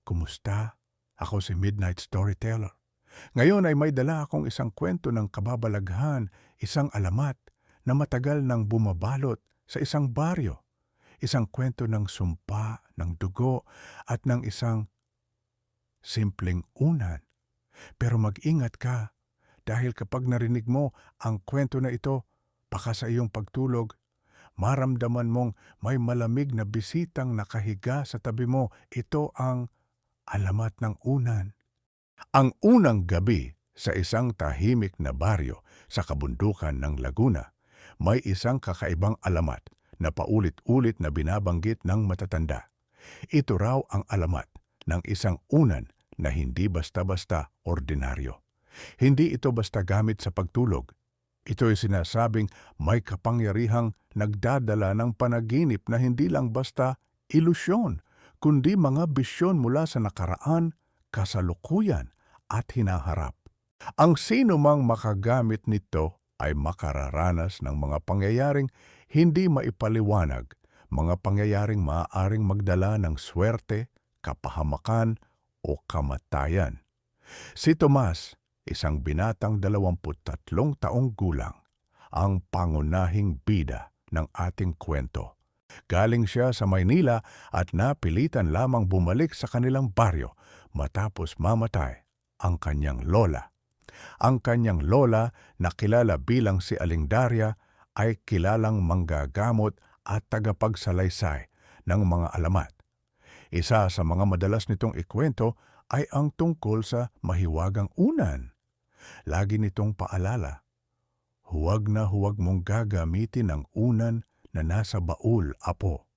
Kumusta? Ako si Midnight Storyteller. Ngayon ay may dala akong isang kwento ng kababalaghan, isang alamat na matagal nang bumabalot sa isang baryo. Isang kwento ng sumpa, ng dugo, at ng isang simpleng unan. Pero mag-ingat ka dahil kapag narinig mo ang kwento na ito, baka sa iyong pagtulog, maramdaman mong may malamig na bisitang nakahiga sa tabi mo. Ito ang alamat ng unan. Ang unang gabi sa isang tahimik na baryo sa kabundukan ng Laguna, may isang kakaibang alamat na paulit-ulit na binabanggit ng matatanda. Ito raw ang alamat ng isang unan na hindi basta-basta ordinaryo. Hindi ito basta gamit sa pagtulog. Ito ay sinasabing may kapangyarihang nagdadala ng panaginip na hindi lang basta ilusyon, kundi mga bisyon mula sa nakaraan, kasalukuyan at hinaharap. Ang sino mang makagamit nito ay makararanas ng mga pangyayaring hindi maipaliwanag, mga pangyayaring maaaring magdala ng swerte, kapahamakan o kamatayan. Si Tomas, isang binatang 23 taong gulang, ang pangunahing bida ng ating kwento. Galing siya sa Maynila at napilitan lamang bumalik sa kanilang baryo matapos mamatay ang kanyang lola. Ang kanyang lola na kilala bilang si Aling Daria ay kilalang manggagamot at tagapagsalaysay ng mga alamat. Isa sa mga madalas nitong ikwento ay ang tungkol sa mahiwagang unan. Lagi nitong paalala, huwag na huwag mong gagamitin ang unan na nasa baul, apo.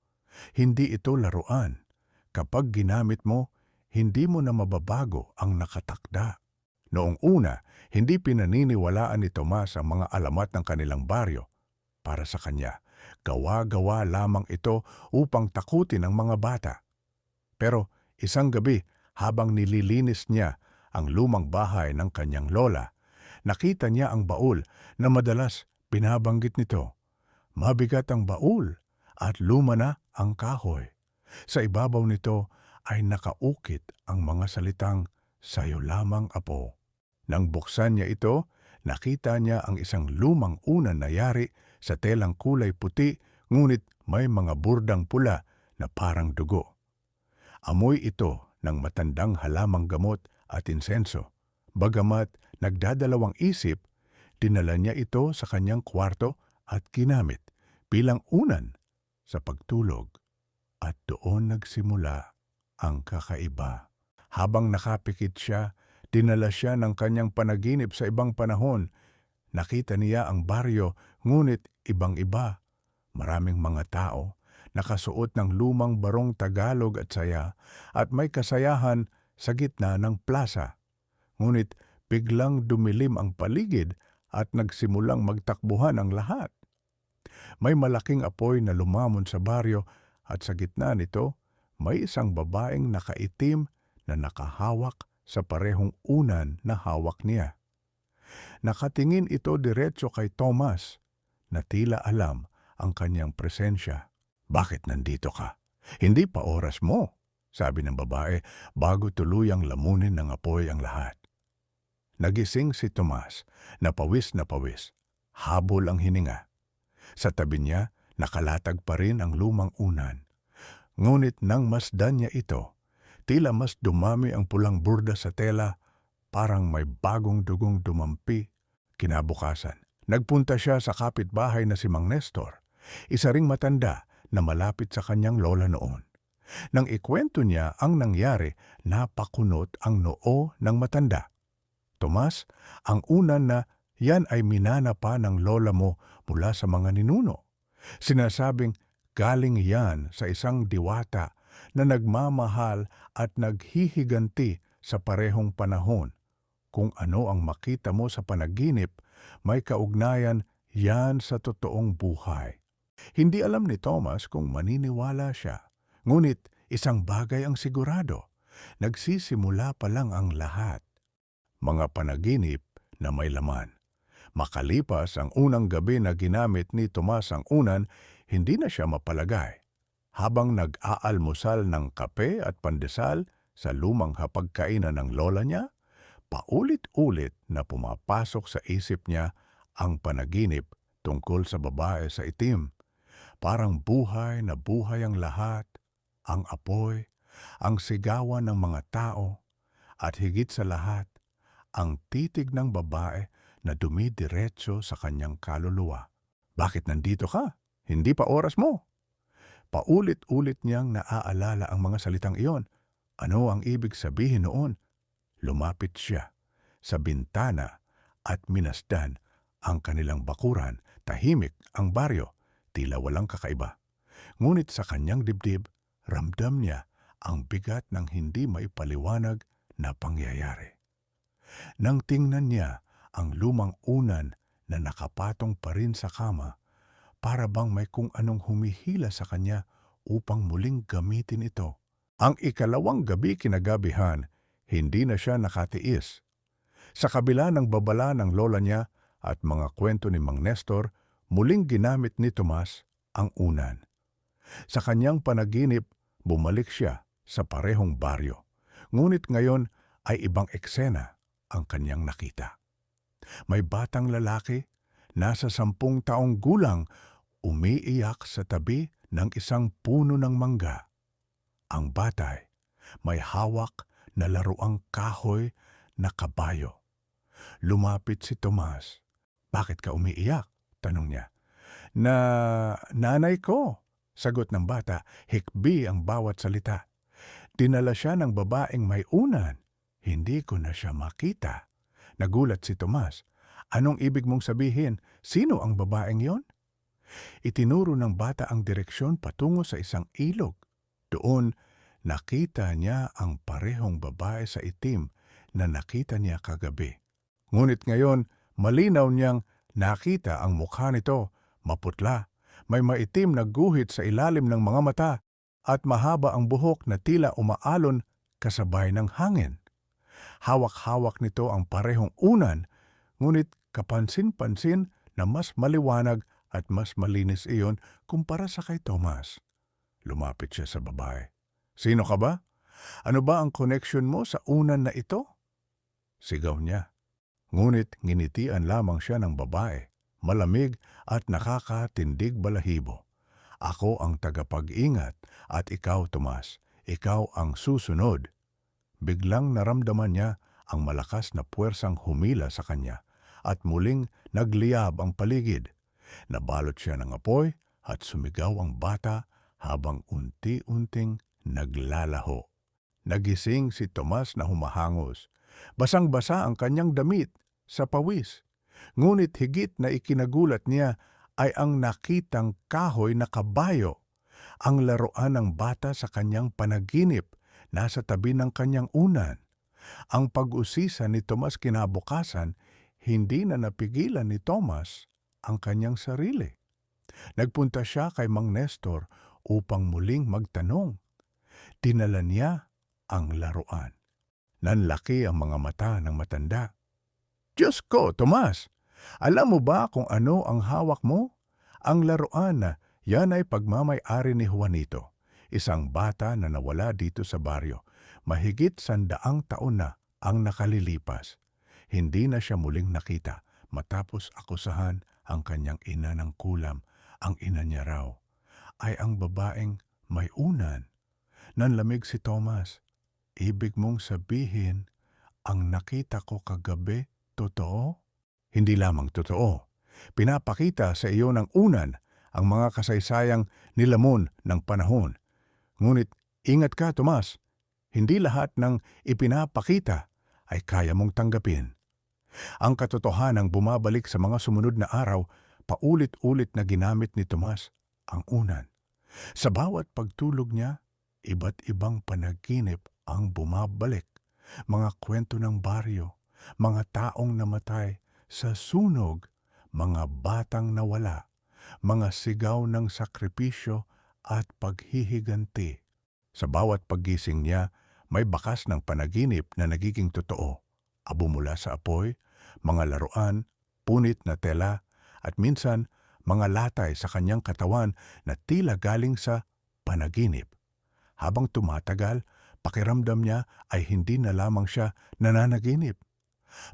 Hindi ito laruan. Kapag ginamit mo, hindi mo na mababago ang nakatakda. Noong una, hindi pinaniniwalaan ni Tomas ang mga alamat ng kanilang baryo. Para sa kanya, gawa-gawa lamang ito upang takutin ang mga bata. Pero isang gabi, habang nililinis niya ang lumang bahay ng kanyang lola, nakita niya ang baul na madalas binabanggit nito. Mabigat ang baul at luma na ang kahoy. Sa ibabaw nito ay nakaukit ang mga salitang, "Sayo lamang, apo." Nang buksan niya ito, nakita niya ang isang lumang unan na yari sa telang kulay puti, ngunit may mga burdang pula na parang dugo. Amoy ito ng matandang halamang gamot at insenso. Bagamat nagdadalawang isip, dinala niya ito sa kanyang kwarto at ginamit bilang unan sa pagtulog. At doon nagsimula ang kakaiba. Habang nakapikit siya, dinala siya ng kanyang panaginip sa ibang panahon. Nakita niya ang baryo, ngunit ibang-iba. Maraming mga tao, nakasuot ng lumang barong Tagalog at saya, at may kasayahan sa gitna ng plaza. Ngunit biglang dumilim ang paligid at nagsimulang magtakbuhan ang lahat. May malaking apoy na lumamon sa baryo at sa gitna nito, may isang babaeng nakaitim na nakahawak sa parehong unan na hawak niya. Nakatingin ito diretso kay Tomas na tila alam ang kanyang presensya. "Bakit nandito ka? Hindi pa oras mo," sabi ng babae bago tuluyang lamunin ng apoy ang lahat. Nagising si Tomas, na pawis, habol ang hininga. Sa tabi niya, nakalatag pa rin ang lumang unan. Ngunit nang masdan niya ito, tila mas dumami ang pulang burda sa tela, parang may bagong dugong dumampi. Kinabukasan, nagpunta siya sa kapitbahay na si Mang Nestor, isa ring matanda na malapit sa kanyang lola noon. Nang ikwento niya ang nangyari, napakunot ang noo ng matanda. "Tomas, ang unan na yan ay minana pa ng lola mo mula sa mga ninuno. Sinasabing galing yan sa isang diwata na nagmamahal at naghihiganti sa parehong panahon. Kung ano ang makita mo sa panaginip, may kaugnayan yan sa totoong buhay." Hindi alam ni Thomas kung maniniwala siya. Ngunit isang bagay ang sigurado, nagsisimula pa lang ang lahat. Mga panaginip na may laman. Makalipas ang unang gabi na ginamit ni Tomas ang unan, hindi na siya mapalagay. Habang nag-aalmusal ng kape at pandesal, sa lumang hapagkainan ng lola niya, paulit-ulit na pumapasok sa isip niya ang panaginip tungkol sa babae sa itim. Parang buhay na buhay ang lahat, ang apoy, ang sigawan ng mga tao, at higit sa lahat, ang titig ng babae na dumidiretso sa kanyang kaluluwa. Bakit nandito ka? Hindi pa oras mo. Paulit-ulit niyang naaalala ang mga salitang iyon. Ano ang ibig sabihin noon? Lumapit siya sa bintana at minasdan ang kanilang bakuran. Tahimik ang baryo, tila walang kakaiba. Ngunit sa kanyang dibdib, ramdam niya ang bigat ng hindi maipaliwanag na pangyayari. Nang tingnan niya ang lumang unan na nakapatong pa rin sa kama, para bang may kung anong humihila sa kanya upang muling gamitin ito. Ang ikalawang gabi kinagabihan, hindi na siya nakatiis. Sa kabila ng babala ng lola niya at mga kwento ni Mang Nestor, muling ginamit ni Tomas ang unan. Sa kanyang panaginip, bumalik siya sa parehong baryo. Ngunit ngayon ay ibang eksena ang kanyang nakita. May batang lalaki, nasa 10 taong gulang, umiiyak sa tabi ng isang puno ng mangga. Ang batay may hawak na laruang kahoy na kabayo. Lumapit si Tomas. "Bakit ka umiiyak?" tanong niya. Nanay ko," sagot ng bata, hikbi ang bawat salita. "Dinala siya ng babaeng may unan. Hindi ko na siya makita." Nagulat si Tomas. "Anong ibig mong sabihin? Sino ang babaeng yon?" Itinuro ng bata ang direksyon patungo sa isang ilog. Doon, nakita niya ang parehong babae sa itim na nakita niya kagabi. Ngunit ngayon, malinaw niyang nakita ang mukha nito, maputla, may maitim na guhit sa ilalim ng mga mata, at mahaba ang buhok na tila umaalon kasabay ng hangin. Hawak-hawak nito ang parehong unan, ngunit kapansin-pansin na mas maliwanag at mas malinis iyon kumpara sa kay Tomas. Lumapit siya sa babae. "Sino ka ba? Ano ba ang koneksyon mo sa unan na ito?" Sigaw niya. Ngunit nginitian lamang siya ng babae, malamig at nakakatindig balahibo. "Ako ang tagapag-ingat at ikaw, Tomas, ikaw ang susunod." Biglang naramdaman niya ang malakas na puwersang humila sa kanya at muling nagliyab ang paligid. Nabalot siya ng apoy at sumigaw ang bata habang unti-unting naglalaho. Nagising si Tomas na humahangos. Basang-basa ang kanyang damit sa pawis. Ngunit higit na ikinagulat niya ay ang nakitang kahoy na kabayo. Ang laruan ng bata sa kanyang panaginip nasa tabi ng kanyang unan. Ang pag-usisa ni Tomas kinabukasan, hindi na napigilan ni Tomas ang kanyang sarili. Nagpunta siya kay Mang Nestor upang muling magtanong. Dinala niya ang laruan. Nanlaki ang mga mata ng matanda. "Diyos ko, Tomas! Alam mo ba kung ano ang hawak mo? Ang laruan na yan ay pagmamay-ari ni Juanito, isang bata na nawala dito sa baryo. Mahigit 100 taon na ang nakalilipas. Hindi na siya muling nakita matapos akusahan ang kanyang ina ng kulam. Ang ina niya raw ay ang babaeng may unan." Nanlamig si Tomas. "Ibig mong sabihin, ang nakita ko kagabi, totoo?" "Hindi lamang totoo. Pinapakita sa iyo ng unan ang mga kasaysayang nilamon ng panahon. Ngunit ingat ka, Tomas. Hindi lahat ng ipinapakita ay kaya mong tanggapin." Ang katotohanang bumabalik sa mga sumunod na araw, paulit-ulit na ginamit ni Tomas ang unan. Sa bawat pagtulog niya, iba't ibang panaginip ang bumabalik. Mga kwento ng baryo, mga taong namatay sa sunog, mga batang nawala, mga sigaw ng sakripisyo at paghihiganti. Sa bawat paggising niya, may bakas ng panaginip na nagiging totoo. Abo mula sa apoy, mga laruan, punit na tela, at minsan mga latay sa kanyang katawan na tila galing sa panaginip. Habang tumatagal, Pakiramdam niya ay hindi na lamang siya nananaginip.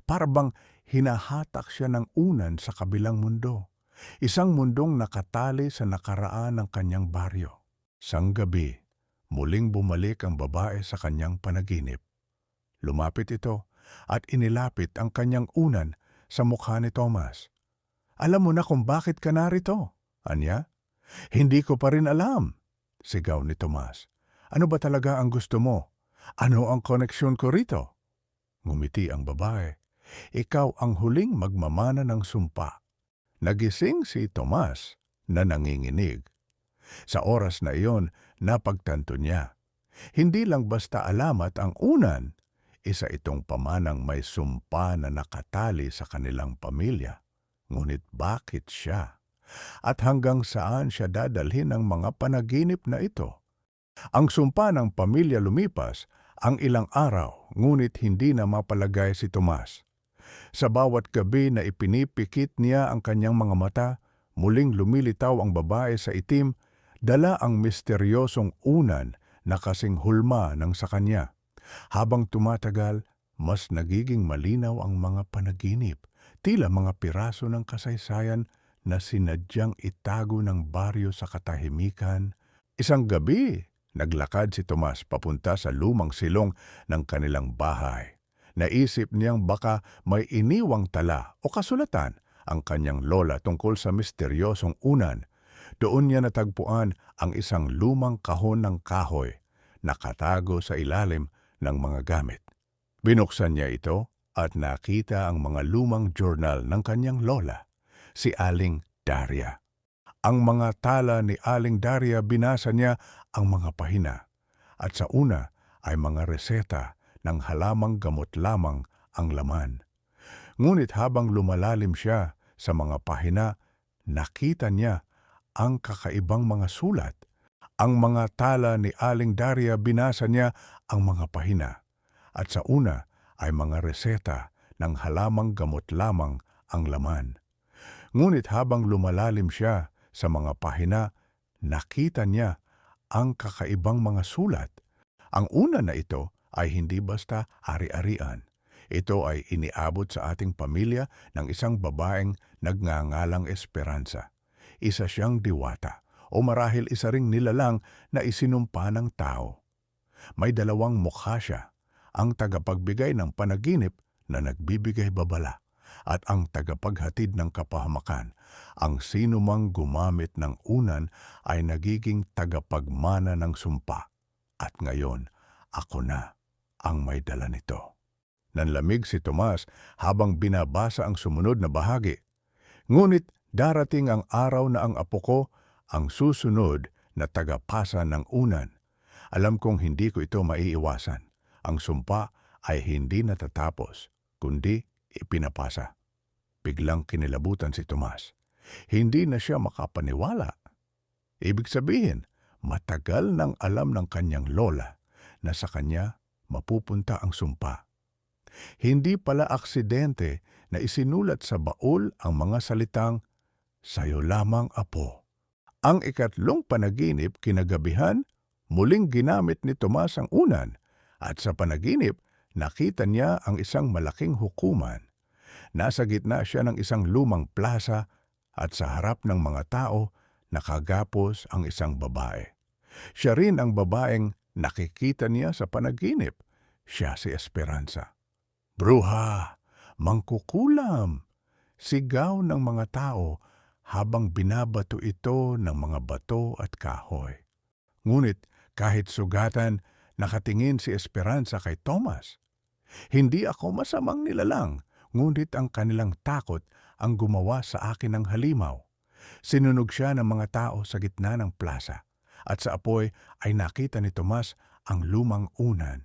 Para bang hinahatak siya ng unan sa kabilang mundo. Isang mundong nakatali sa nakaraan ng kanyang baryo. Sang gabi, muling bumalik ang babae sa kanyang panaginip. Lumapit ito at inilapit ang kanyang unan sa mukha ni Thomas. "Alam mo na kung bakit ka narito?" Anya? "Hindi ko pa rin alam," sigaw ni Tomas. "Ano ba talaga ang gusto mo? Ano ang koneksyon ko rito?" Ngumiti ang babae. "Ikaw ang huling magmamana ng sumpa." Nagising si Tomas na nanginginig. Sa oras na iyon, napagtanto niya. Hindi lang basta alamat ang unan, isa itong pamanang may sumpa na nakatali sa kanilang pamilya. Ngunit bakit siya? At hanggang saan siya dadalhin ng mga panaginip na ito? Ang sumpa ng pamilya lumipas ang ilang araw, ngunit hindi na mapalagay si Tomas. Sa bawat gabi na ipinipikit niya ang kanyang mga mata, muling lumilitaw ang babae sa itim, dala ang misteryosong unan na kasing hulma ng sa kanya. Habang tumatagal, mas nagiging malinaw ang mga panaginip, tila mga piraso ng kasaysayan na sinadyang itago ng baryo sa katahimikan. Isang gabi, naglakad si Tomas papunta sa lumang silong ng kanilang bahay. Naisip niyang baka may iniwang tala o kasulatan ang kanyang lola tungkol sa misteryosong unan. Doon niya natagpuan ang isang lumang kahon ng kahoy, nakatago sa ilalim ng mga gamit. Binuksan niya ito at nakita ang mga lumang journal ng kanyang lola, si Aling Daria. Ang mga tala ni Aling Daria, binasa niya ang mga pahina, at sa una ay mga reseta ng halamang gamot lamang ang laman. Ngunit habang lumalalim siya sa mga pahina, nakita niya ang kakaibang mga sulat. Ang mga tala ni Aling Daria, binasa niya ang mga pahina, at sa una ay mga reseta ng halamang gamot lamang ang laman. Ngunit habang lumalalim siya sa mga pahina, nakita niya ang kakaibang mga sulat. Ang una na ito ay hindi basta ari-arian. Ito ay iniabot sa ating pamilya ng isang babaeng nagngangalang Esperanza. Isa siyang diwata o marahil isa ring nilalang na isinumpa ng tao. May dalawang mukha siya, ang tagapagbigay ng panaginip na nagbibigay babala at ang tagapaghatid ng kapahamakan. Ang sinumang gumamit ng unan ay nagiging tagapagmana ng sumpa. At ngayon, ako na ang may dala nito. Nanlamig si Tomas habang binabasa ang sumunod na bahagi. Ngunit darating ang araw na ang apo ko ang susunod na tagapasa ng unan. Alam kong hindi ko ito maiiwasan. Ang sumpa ay hindi natatapos, kundi ipinapasa. Biglang kinilabutan si Tomas. Hindi na siya makapaniwala. Ibig sabihin, matagal nang alam ng kanyang lola na sa kanya mapupunta ang sumpa. Hindi pala aksidente na isinulat sa baul ang mga salitang, "Sayo lamang, apo." Ang ikatlong panaginip kinagabihan, muling ginamit ni Tomas ang unan, at sa panaginip, nakita niya ang isang malaking hukuman. Nasa gitna siya ng isang lumang plaza at sa harap ng mga tao, nakagapos ang isang babae. Siya rin ang babaeng nakikita niya sa panaginip. Siya si Esperanza. "Bruha! Mangkukulam!" Sigaw ng mga tao habang binabato ito ng mga bato at kahoy. Ngunit kahit sugatan, nakatingin si Esperanza kay Thomas. "Hindi ako masamang nilalang, ngunit ang kanilang takot ang gumawa sa akin ng halimaw." Sinunog siya ng mga tao sa gitna ng plaza, at sa apoy ay nakita ni Tomas ang lumang unan.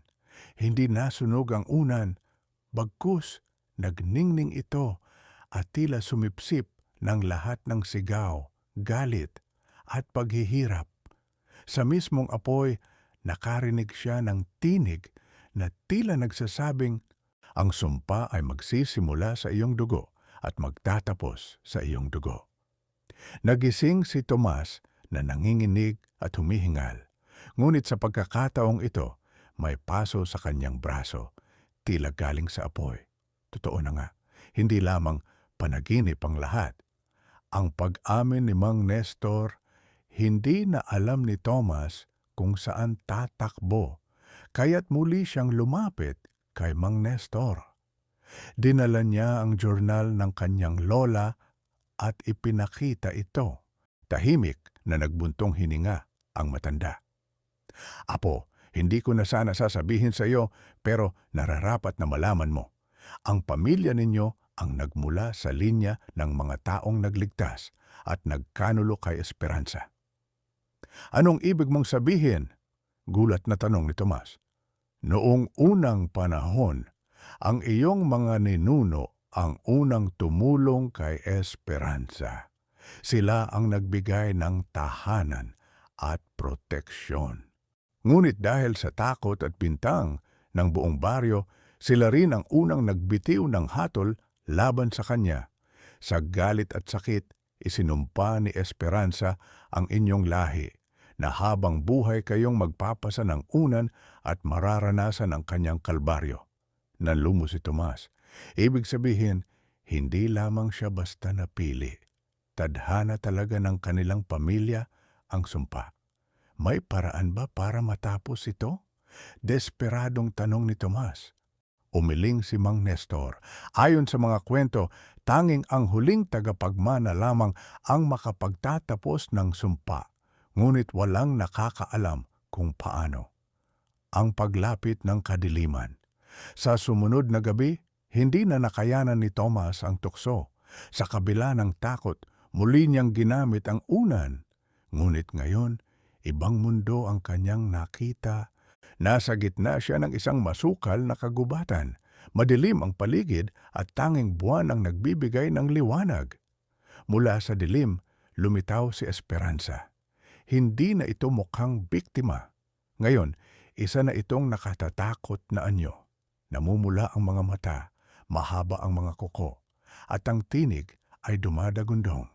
Hindi nasunog ang unan, bagkus nagningning ito at tila sumipsip ng lahat ng sigaw, galit at paghihirap. Sa mismong apoy, nakarinig siya ng tinig na tila nagsasabing, "Ang sumpa ay magsisimula sa iyong dugo at magtatapos sa iyong dugo." Nagising si Tomas na nanginginig at humihingal. Ngunit sa pagkakataong ito, may paso sa kanyang braso, tila galing sa apoy. Totoo na nga, hindi lamang panaginip ang lahat. Ang pag-amin ni Mang Nestor, hindi na alam ni Thomas kung saan tatakbo, kaya't muli siyang lumapit kay Mang Nestor. Dinala niya ang journal ng kanyang lola at ipinakita ito. Tahimik na nagbuntong hininga ang matanda. Apo, hindi ko na sana sasabihin sa iyo pero nararapat na malaman mo. Ang pamilya ninyo ang nagmula sa linya ng mga taong nagligtas at nagkanulo kay Esperanza. Anong ibig mong sabihin? Gulat na tanong ni Tomas. Noong unang panahon, ang iyong mga ninuno ang unang tumulong kay Esperanza. Sila ang nagbigay ng tahanan at proteksyon. Ngunit dahil sa takot at bintang ng buong baryo, sila rin ang unang nagbitiw ng hatol laban sa kanya. Sa galit at sakit, isinumpa ni Esperanza ang inyong lahi na habang buhay kayong magpapasa ng unan at mararanasan ang kanyang kalbaryo. Nanlumo si Tomas. Ibig sabihin, hindi lamang siya basta napili. Tadhana talaga ng kanilang pamilya ang sumpa. May paraan ba para matapos ito? Desperadong tanong ni Tomas. Umiling si Mang Nestor. Ayon sa mga kwento, tanging ang huling tagapagmana lamang ang makapagtatapos ng sumpa. Ngunit walang nakakaalam kung paano. Ang paglapit ng kadiliman. Sa sumunod na gabi, hindi na nakayanan ni Thomas ang tukso. Sa kabila ng takot, muli niyang ginamit ang unan. Ngunit ngayon, ibang mundo ang kanyang nakita. Nasa gitna siya ng isang masukal na kagubatan. Madilim ang paligid at tanging buwan ang nagbibigay ng liwanag. Mula sa dilim, lumitaw si Esperanza. Hindi na ito mukhang biktima. Ngayon, isa na itong nakatatakot na anyo. Namumula ang mga mata, mahaba ang mga kuko, at ang tinig ay dumadagundong.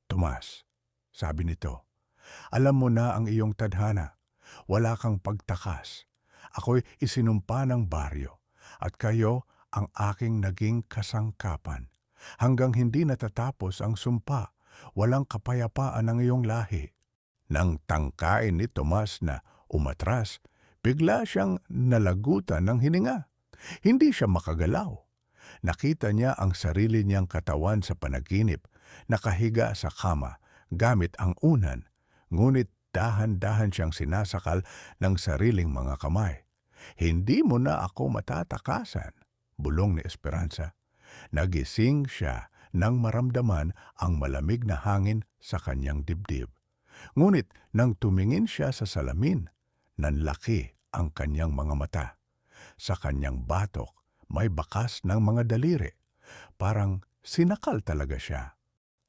Tomas, sabi nito, alam mo na ang iyong tadhana. Wala kang pagtakas. Ako'y isinumpa ng baryo, at kayo ang aking naging kasangkapan. Hanggang hindi natatapos ang sumpa, walang kapayapaan ang iyong lahi. Nang tangkain ni Tomas na umatras, bigla siyang nalagutan ng hininga. Hindi siya makagalaw. Nakita niya ang sarili niyang katawan sa panaginip, nakahiga sa kama, gamit ang unan, ngunit dahan-dahan siyang sinasakal ng sariling mga kamay. Hindi mo na ako matatakasan, bulong ni Esperanza. Nagising siya nang maramdaman ang malamig na hangin sa kanyang dibdib. Ngunit nang tumingin siya sa salamin, nanlaki ang kanyang mga mata. Sa kanyang batok, may bakas ng mga daliri. Parang sinakal talaga siya.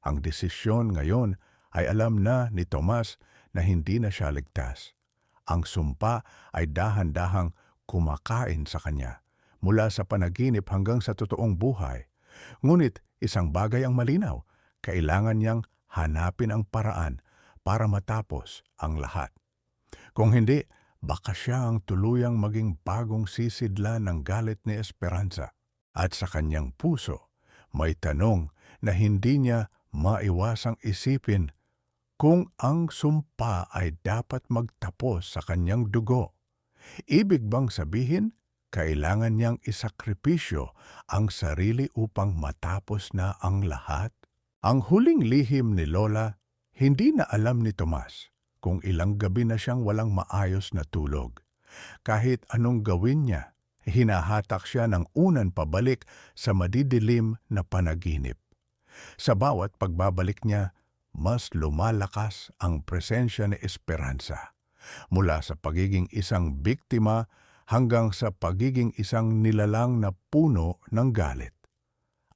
Ang desisyon ngayon ay alam na ni Tomas na hindi na siya ligtas. Ang sumpa ay dahan-dahang kumakain sa kanya, mula sa panaginip hanggang sa totoong buhay. Ngunit isang bagay ang malinaw, kailangan niyang hanapin ang paraan para matapos ang lahat. Kung hindi, baka siya ang tuluyang maging bagong sisidlan ng galit ni Esperanza. At sa kanyang puso, may tanong na hindi niya maiwasang isipin kung ang sumpa ay dapat magtapos sa kanyang dugo. Ibig bang sabihin, kailangan niyang isakripisyo ang sarili upang matapos na ang lahat? Ang huling lihim ni Lola, hindi na alam ni Tomas kung ilang gabi na siyang walang maayos na tulog. Kahit anong gawin niya, hinahatak siya ng unan pabalik sa madidilim na panaginip. Sa bawat pagbabalik niya, mas lumalakas ang presensya ni Esperanza. Mula sa pagiging isang biktima hanggang sa pagiging isang nilalang na puno ng galit.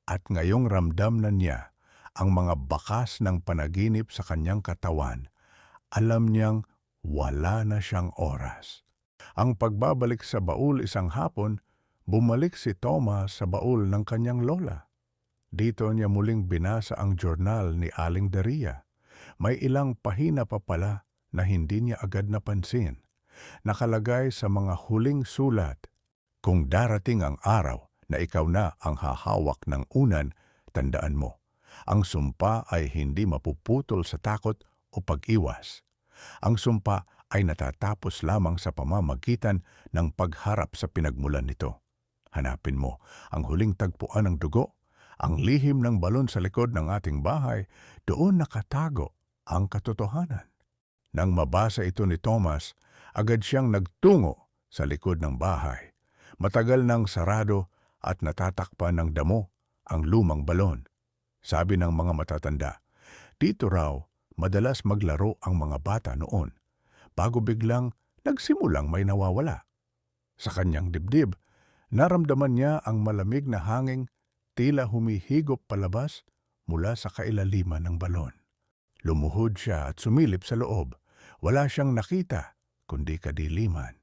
At ngayong ramdam na niya ang mga bakas ng panaginip sa kanyang katawan, alam niyang wala na siyang oras. Ang pagbabalik sa baul isang hapon, bumalik si Thomas sa baul ng kanyang lola. Dito niya muling binasa ang journal ni Aling Daria. May ilang pahina pa pala na hindi niya agad napansin. Nakalagay sa mga huling sulat, kung darating ang araw na ikaw na ang hahawak ng unan, tandaan mo, ang sumpa ay hindi mapuputol sa takot o pag-iwas. Ang sumpa ay natatapos lamang sa pamamagitan ng pagharap sa pinagmulan nito. Hanapin mo ang huling tagpuan ng dugo, ang lihim ng balon sa likod ng ating bahay, doon nakatago ang katotohanan. Nang mabasa ito ni Thomas, agad siyang nagtungo sa likod ng bahay. Matagal nang sarado at natatakpan ng damo ang lumang balon. Sabi ng mga matatanda, dito raw madalas maglaro ang mga bata noon, bago biglang nagsimulang may nawawala. Sa kanyang dibdib, naramdaman niya ang malamig na hanging tila humihigop palabas mula sa kailaliman ng balon. Lumuhod siya at sumilip sa loob. Wala siyang nakita, kundi kadiliman.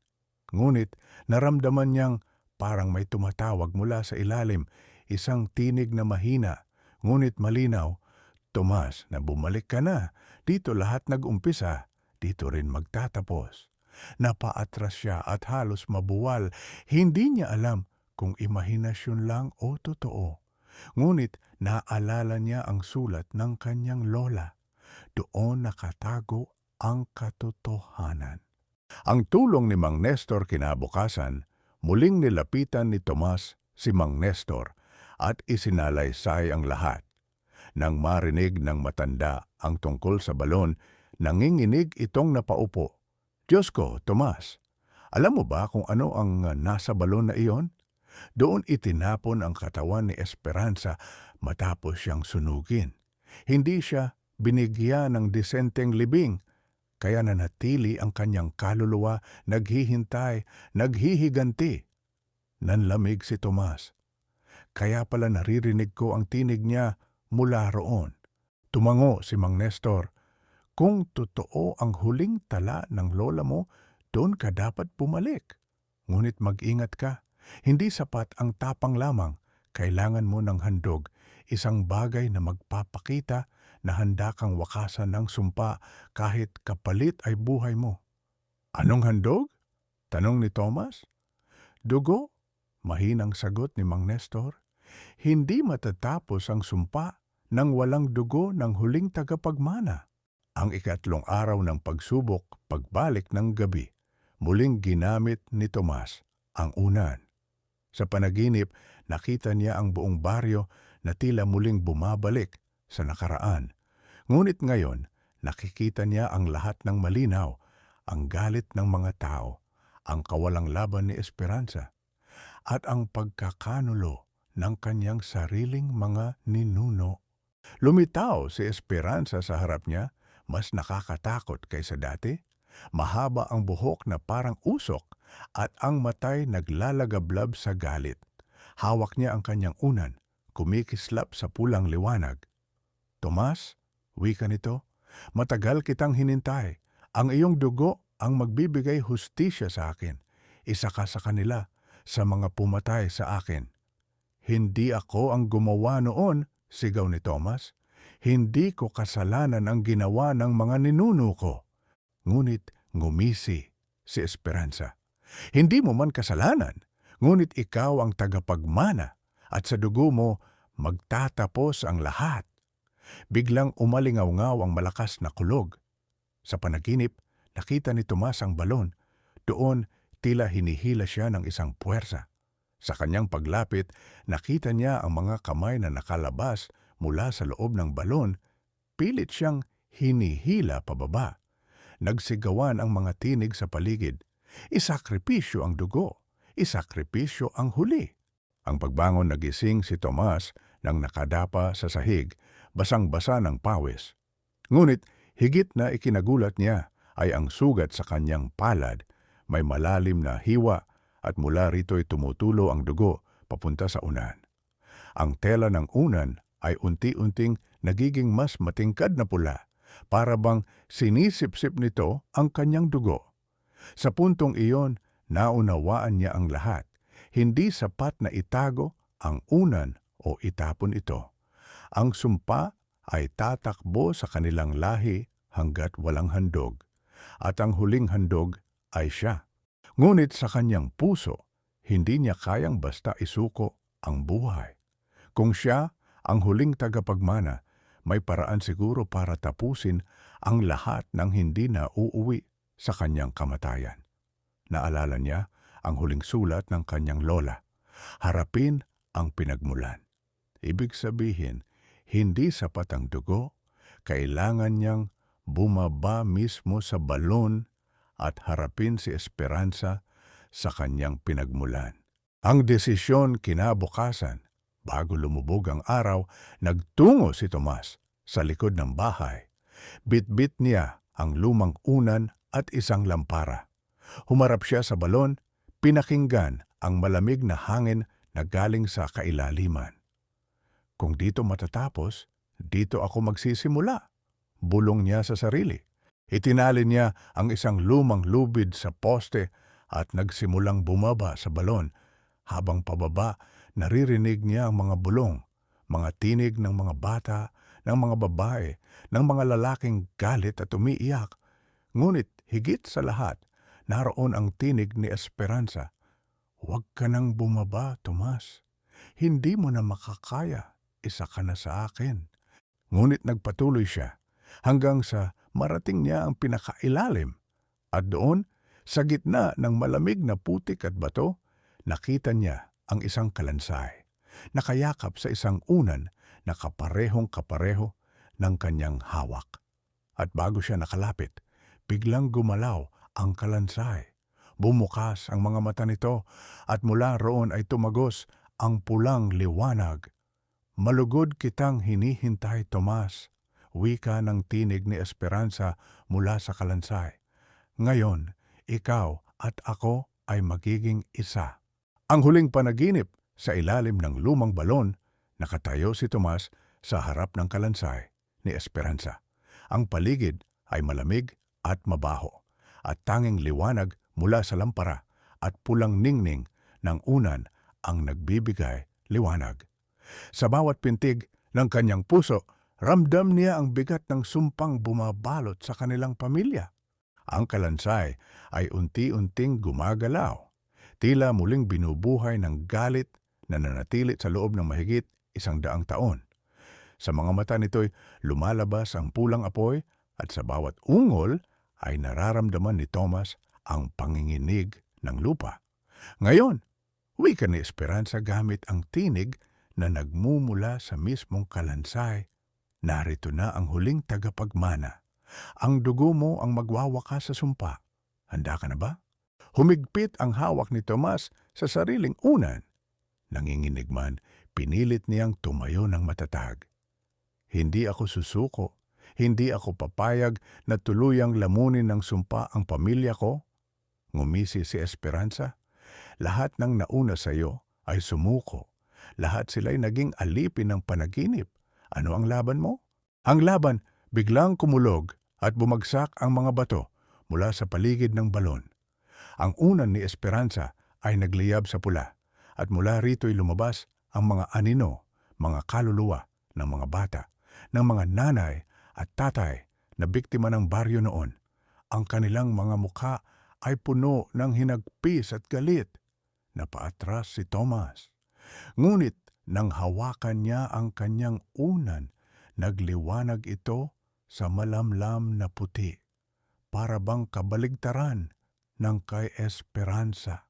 Ngunit naramdaman niyang parang may tumatawag mula sa ilalim, isang tinig na mahina, ngunit malinaw, Tomas, na bumalik ka na. Dito lahat nag-umpisa, dito rin magtatapos. Napaatras siya at halos mabuwal. Hindi niya alam kung imahinasyon lang o totoo. Ngunit naalala niya ang sulat ng kanyang lola. Doon nakatago ang katotohanan. Ang tulong ni Mang Nestor kinabukasan, muling nilapitan ni Tomas si Mang Nestor at isinalaysay ang lahat. Nang marinig ng matanda ang tungkol sa balon, nanginginig itong napaupo. Diyos ko, Tomas, alam mo ba kung ano ang nasa balon na iyon? Doon itinapon ang katawan ni Esperanza matapos siyang sunugin. Hindi siya binigyan ng disenteng libing, kaya nanatili ang kanyang kaluluwa, naghihintay, naghihiganti. Nanlamig si Tomas. Kaya pala naririnig ko ang tinig niya mula roon. Tumango si Mang Nestor. Kung totoo ang huling tala ng lola mo, doon ka dapat bumalik. Ngunit mag-ingat ka. Hindi sapat ang tapang lamang. Kailangan mo ng handog, isang bagay na magpapakita na handa kang wakasan ng sumpa kahit kapalit ay buhay mo. Anong handog? Tanong ni Thomas. Dugo? Mahinang sagot ni Mang Nestor. Hindi matatapos ang sumpa nang walang dugo ng huling tagapagmana. Ang ikatlong araw ng pagsubok, pagbalik ng gabi, muling ginamit ni Tomas ang unan. Sa panaginip, nakita niya ang buong baryo na tila muling bumabalik sa nakaraan. Ngunit ngayon, nakikita niya ang lahat ng malinaw, ang galit ng mga tao, ang kawalang laban ni Esperanza, at ang pagkakanulo ng kanyang sariling mga ninuno. Lumitaw si Esperanza sa harap niya, mas nakakatakot kaysa dati. Mahaba ang buhok na parang usok at ang matay naglalagablab sa galit. Hawak niya ang kanyang unan, kumikislap sa pulang liwanag. Tomas, wika nito, matagal kitang hinintay. Ang iyong dugo ang magbibigay hustisya sa akin. Isa ka sa kanila, sa mga pumatay sa akin. Hindi ako ang gumawa noon, sigaw ni Thomas. Hindi ko kasalanan ang ginawa ng mga ninuno ko. Ngunit ngumisi si Esperanza. Hindi mo man kasalanan, ngunit ikaw ang tagapagmana at sa dugo mo magtatapos ang lahat. Biglang umalingaw-ngaw ang malakas na kulog. Sa panaginip, nakita ni Tomas ang balon. Doon, tila hinihila siya ng isang puwersa. Sa kanyang paglapit, nakita niya ang mga kamay na nakalabas mula sa loob ng balon. Pilit siyang hinihila pababa. Nagsigawan ang mga tinig sa paligid. Isakripisyo ang dugo. Isakripisyo ang huli. Ang pagbangon nagising si Tomas nang nakadapa sa sahig, basang-basa ng pawis. Ngunit higit na ikinagulat niya ay ang sugat sa kanyang palad. May malalim na hiwa at mula rito'y tumutulo ang dugo papunta sa unan. Ang tela ng unan ay unti-unting nagiging mas matingkad na pula, para bang sinisip-sip nito ang kanyang dugo. Sa puntong iyon, naunawaan niya ang lahat. Hindi sapat na itago ang unan o itapon ito. Ang sumpa ay tatakbo sa kanilang lahi hanggat walang handog, at ang huling handog ay siya. Ngunit sa kanyang puso, hindi niya kayang basta isuko ang buhay. Kung siya ang huling tagapagmana, may paraan siguro para tapusin ang lahat ng hindi na uuwi sa kanyang kamatayan. Naalala niya ang huling sulat ng kanyang lola, harapin ang pinagmulan. Ibig sabihin, hindi sapat ang dugo, kailangan niyang bumaba mismo sa balon at harapin si Esperanza sa kanyang pinagmulan. Ang desisyon kinabukasan, bago lumubog ang araw, nagtungo si Tomas sa likod ng bahay. Bitbit niya ang lumang unan at isang lampara. Humarap siya sa balon, pinakinggan ang malamig na hangin na galing sa kailaliman. Kung dito matatapos, dito ako magsisimula, bulong niya sa sarili. Itinali niya ang isang lumang lubid sa poste at nagsimulang bumaba sa balon. Habang pababa, naririnig niya ang mga bulong, mga tinig ng mga bata, ng mga babae, ng mga lalaking galit at umiiyak. Ngunit higit sa lahat, naroon ang tinig ni Esperanza. Huwag ka nang bumaba, Tomas. Hindi mo na makakaya. Isa ka na sa akin. Ngunit nagpatuloy siya hanggang sa marating niya ang pinakailalim. At doon, sa gitna ng malamig na putik at bato, nakita niya ang isang kalansay, nakayakap sa isang unan na kaparehong-kapareho ng kanyang hawak. At bago siya nakalapit, biglang gumalaw ang kalansay. Bumukas ang mga mata nito at mula roon ay tumagos ang pulang liwanag. Malugod kitang hinihintay, Tomas, wika ng tinig ni Esperanza mula sa kalansay. Ngayon, ikaw at ako ay magiging isa. Ang huling panaginip sa ilalim ng lumang balon, nakatayo si Tomas sa harap ng kalansay ni Esperanza. Ang paligid ay malamig at mabaho, at tanging liwanag mula sa lampara at pulang ningning ng unan ang nagbibigay liwanag. Sa bawat pintig ng kanyang puso, ramdam niya ang bigat ng sumpang bumabalot sa kanilang pamilya. Ang kalansay ay unti-unting gumagalaw, tila muling binubuhay ng galit na nanatili sa loob ng mahigit 100 taon. Sa mga mata nito'y lumalabas ang pulang apoy at sa bawat ungol ay nararamdaman ni Tomas ang panginginig ng lupa. Ngayon, wika ni Esperanza gamit ang tinig na nagmumula sa mismong kalansay. Narito na ang huling tagapagmana. Ang dugo mo ang magwawakas sa sumpa. Handa ka na ba? Humigpit ang hawak ni Tomas sa sariling unan. Nanginginig man, pinilit niyang tumayo ng matatag. Hindi ako susuko. Hindi ako papayag na tuluyang lamunin ng sumpa ang pamilya ko. Ngumisi si Esperanza. Lahat ng nauna sa iyo ay sumuko. Lahat sila'y naging alipin ng panaginip. Ano ang laban mo? Ang laban, biglang kumulog at bumagsak ang mga bato mula sa paligid ng balon. Ang unan ni Esperanza ay nagliyab sa pula at mula rito'y lumabas ang mga anino, mga kaluluwa ng mga bata, ng mga nanay at tatay na biktima ng baryo noon. Ang kanilang mga mukha ay puno ng hinagpis at galit. Napaatras si Tomas. Ngunit nang hawakan niya ang kanyang unan, nagliwanag ito sa malamlam na puti, para bang kabaligtaran ng kay Esperanza.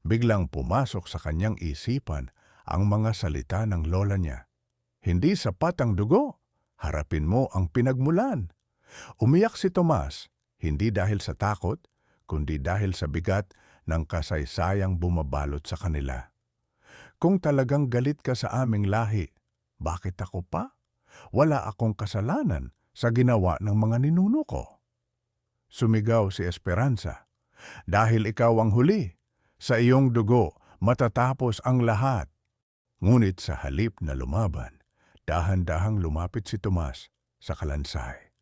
Biglang pumasok sa kanyang isipan ang mga salita ng lola niya. Hindi sapat ang dugo, harapin mo ang pinagmulan. Umiyak si Tomas, hindi dahil sa takot, kundi dahil sa bigat ng kasaysayang bumabalot sa kanila. Kung talagang galit ka sa aming lahi, bakit ako pa? Wala akong kasalanan sa ginawa ng mga ninuno ko. Sumigaw si Esperanza, dahil ikaw ang huli, sa iyong dugo matatapos ang lahat. Ngunit sa halip na lumaban, dahan-dahang lumapit si Tomas sa kalansay.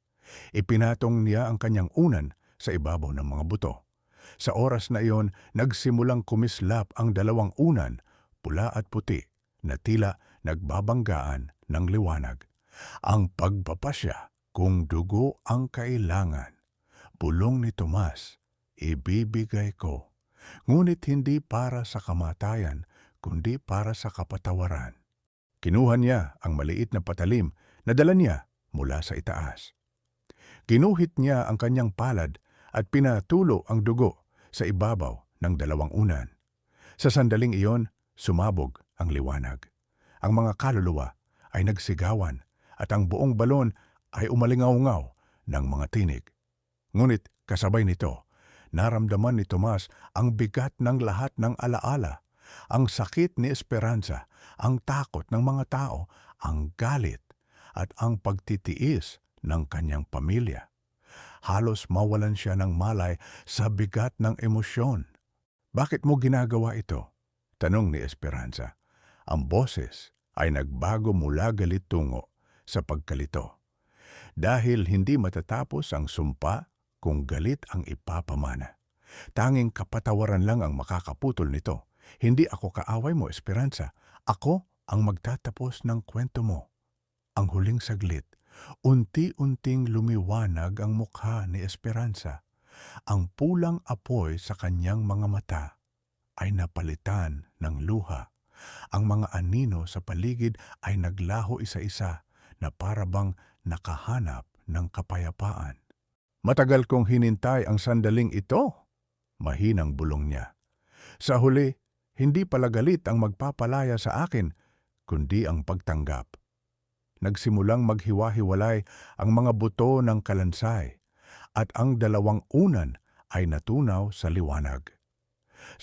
Ipinatong niya ang kanyang unan sa ibabaw ng mga buto. Sa oras na iyon, nagsimulang kumislap ang dalawang unan, pula at puti, na tila nagbabanggaan ng liwanag. Ang pagpapasya kung dugo ang kailangan. Bulong ni Tomas, ibibigay ko. Ngunit hindi para sa kamatayan, kundi para sa kapatawaran. Kinuha niya ang maliit na patalim na dala niya mula sa itaas. Ginuhit niya ang kanyang palad at pinatulo ang dugo sa ibabaw ng dalawang unan. Sa sandaling iyon, sumabog ang liwanag. Ang mga kaluluwa ay nagsigawan at ang buong balon ay umalingaw-ngaw ng mga tinig. Ngunit kasabay nito, naramdaman ni Tomas ang bigat ng lahat ng alaala, ang sakit ni Esperanza, ang takot ng mga tao, ang galit at ang pagtitiis ng kanyang pamilya. Halos mawalan siya ng malay sa bigat ng emosyon. Bakit mo ginagawa ito? Tanong ni Esperanza. Ang boses ay nagbago mula galit tungo sa pagkalito. Dahil hindi matatapos ang sumpa kung galit ang ipapamana. Tanging kapatawaran lang ang makakaputol nito. Hindi ako kaaway mo, Esperanza. Ako ang magtatapos ng kwento mo. Ang huling saglit, unti-unting lumiwanag ang mukha ni Esperanza. Ang pulang apoy sa kanyang mga mata ay napalitan ng luha. Ang mga anino sa paligid ay naglaho isa-isa na parabang nakahanap ng kapayapaan. Matagal kong hinintay ang sandaling ito, mahinang bulong niya. Sa huli, hindi pala galit ang magpapalaya sa akin, kundi ang pagtanggap. Nagsimulang maghiwa-hiwalay ang mga buto ng kalansay at ang dalawang unan ay natunaw sa liwanag.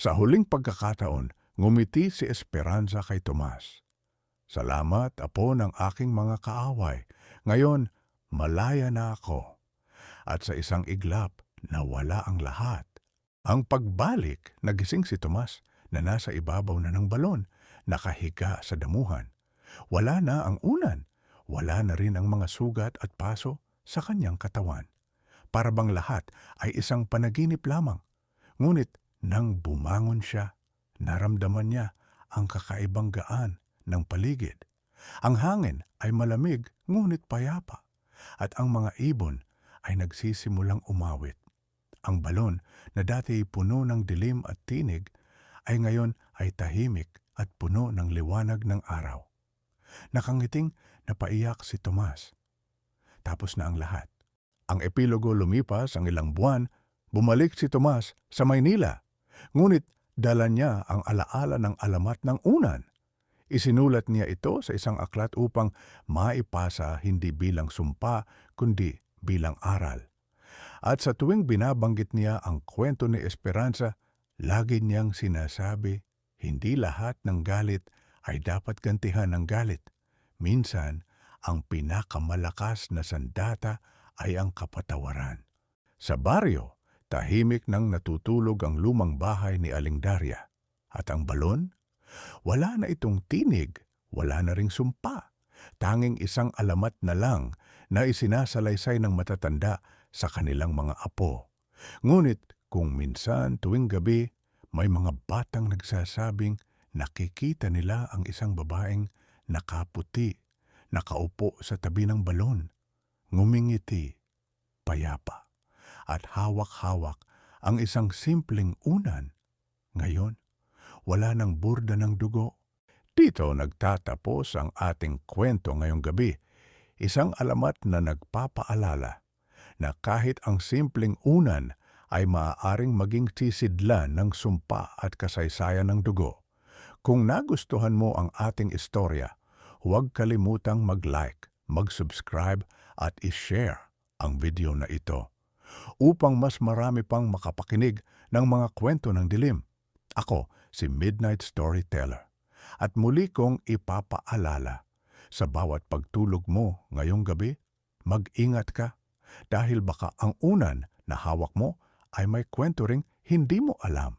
Sa huling pagkakataon, ngumiti si Esperanza kay Tomas. Salamat, apo ng aking mga kaaway. Ngayon, malaya na ako. At sa isang iglap, nawala ang lahat. Ang pagbalik, nagising si Tomas na nasa ibabaw na ng balon, nakahiga sa damuhan. Wala na ang unan. Wala na rin ang mga sugat at paso sa kanyang katawan. Para bang lahat ay isang panaginip lamang. Ngunit nang bumangon siya, naramdaman niya ang kakaibang gaan ng paligid. Ang hangin ay malamig ngunit payapa at ang mga ibon ay nagsisimulang umawit. Ang balon na dati puno ng dilim at tinig ay ngayon ay tahimik at puno ng liwanag ng araw. Nakangiting napaiyak si Tomas. Tapos na ang lahat. Ang epilogo lumipas ang ilang buwan, bumalik si Tomas sa Maynila. Ngunit dala niya ang alaala ng alamat ng unan. Isinulat niya ito sa isang aklat upang maipasa hindi bilang sumpa kundi bilang aral. At sa tuwing binabanggit niya ang kwento ni Esperanza, lagi niyang sinasabi, hindi lahat ng galit ay dapat gantihan ng galit. Minsan, ang pinakamalakas na sandata ay ang kapatawaran. Sa baryo, tahimik nang natutulog ang lumang bahay ni Aling Daria. At ang balon? Wala na itong tinig, wala na ring sumpa. Tanging isang alamat na lang na isinasalaysay ng matatanda sa kanilang mga apo. Ngunit kung minsan tuwing gabi, may mga batang nagsasabing nakikita nila ang isang babaeng nakaputi, nakaupo sa tabi ng balon, ngumingiti, payapa, at hawak-hawak ang isang simpleng unan. Ngayon, wala nang burda ng dugo. Dito nagtatapos ang ating kwento ngayong gabi, isang alamat na nagpapaalala na kahit ang simpleng unan ay maaaring maging sisidlan ng sumpa at kasaysayan ng dugo. Kung nagustuhan mo ang ating istorya, huwag kalimutang mag-like, mag-subscribe at i-share ang video na ito upang mas marami pang makapakinig ng mga kwento ng dilim. Ako si Midnight Storyteller at muli kong ipapaalala sa bawat pagtulog mo ngayong gabi, mag-ingat ka dahil baka ang unan na hawak mo ay may kwento ring hindi mo alam.